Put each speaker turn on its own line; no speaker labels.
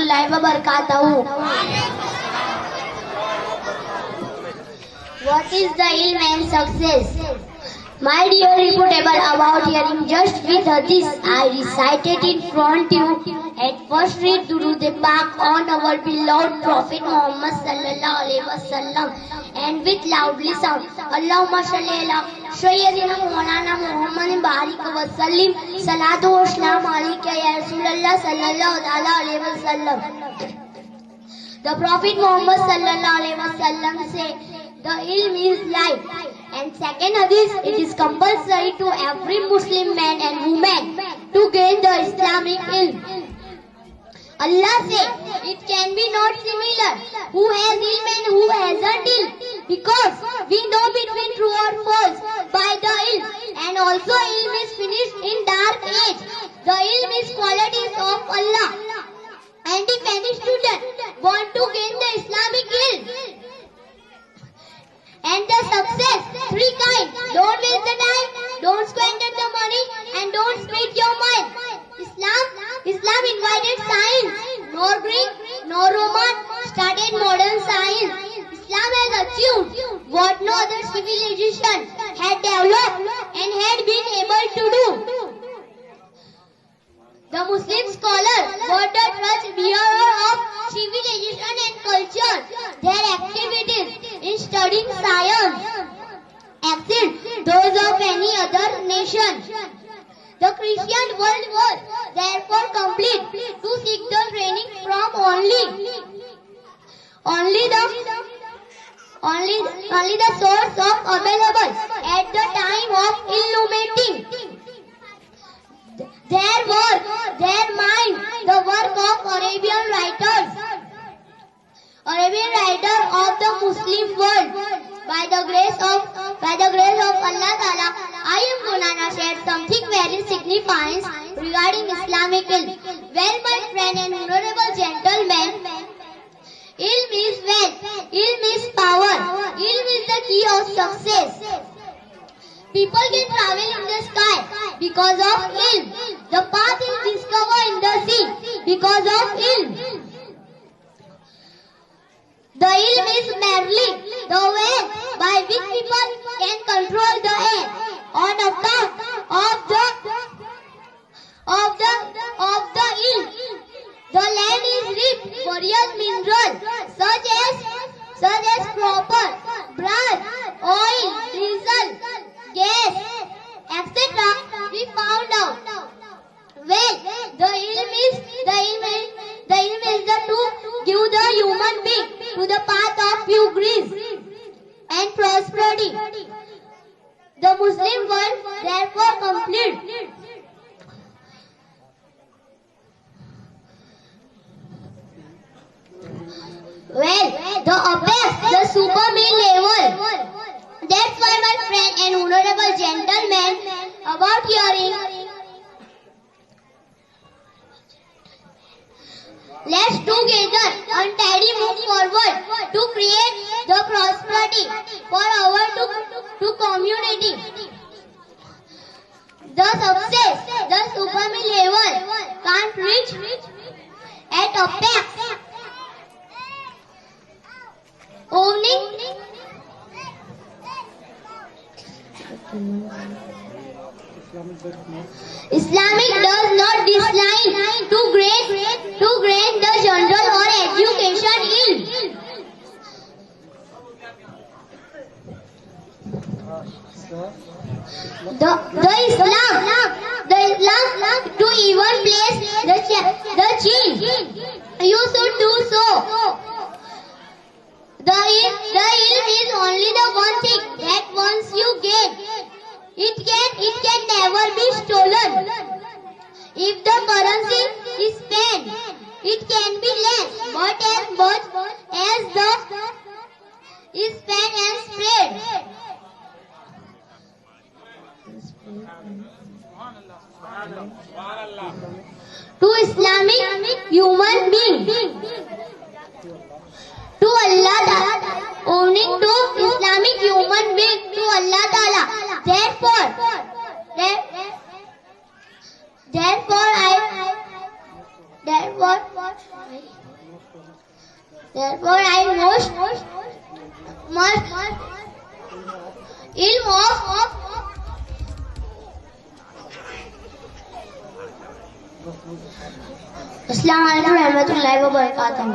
warahmatullahi wabarakatuh. What is the ilm and success? My dear reputable, about hearing just with this, I recited in front you. At first read Durud Pak on our beloved Prophet Muhammad sallallahu alaihi wasallam, and with loudly sound, Allahumma salli ala Sayyidina Maulana Muhammad barik wa sallim, salatu wa salam alayka ya Rasulullah sallallahu alaihi wasallam. The Prophet Muhammad sallallahu alaihi wasallam said, the ilm is life. And second hadith, it is compulsory to every Muslim man and woman to gain the Islamic ilm. Allah said, it can be not similar who has ilm and who hasn't ilm, because we know between true or false by the ilm, and also ilm is finished in dark age. The ilm is qualities of Allah, and if any student want to gain the Islamic ilm and the success, three kinds: don't waste the time, don't squander the money, and don't split your mind. Islam invited science, nor Greek, nor Roman studied modern science. Islam has achieved what no other civilization had developed and had been able to do. The Muslim scholars were the trust bearer of civilization and culture. Their activities in studying science exceed those of any other nation. The Christian world was therefore complete to seek the training from only the source of available at the time of illuminating their work, their mind, the work of Arabian writers of the Muslim world. By the grace of Allah Ta'ala, I am gonna share something very significant regarding Islamic ilm. Well, my friend and honorable gentlemen, ilm is wealth, ilm is power, ilm is the key of success. People can travel in the sky because of ilm. The path is discovered in the sea because of ilm. The ilm is merely the way by which people can control the air on account of the ilm. The land is rich in various minerals such as copper, brass, oil, diesel, gas, etc. We found out. Well, the ilm is the to give the human being to the path of progress and prosperity. The Muslim world therefore complete. Well, the apex, the superman level. That's why, my friend and honorable gentlemen, about hearing, let's together untidy move forward to create the prosperity for our to community. The success, the superman level can't reach at apex. Owning Islamic does not dislike to grant the general or education ilm. The Islam to even place the chin. You should do so. The ilm is only the one thing that once you get, it can never be stolen. If the currency is spent, it can be less, but as much as the is spent and spread. To Islamic human being, to Allah Ta'ala, owning to Islamic human being to Allah Ta'ala. Therefore Therefore I must ilm of Assalamu alaikum warahmatullahi wabarakatuh.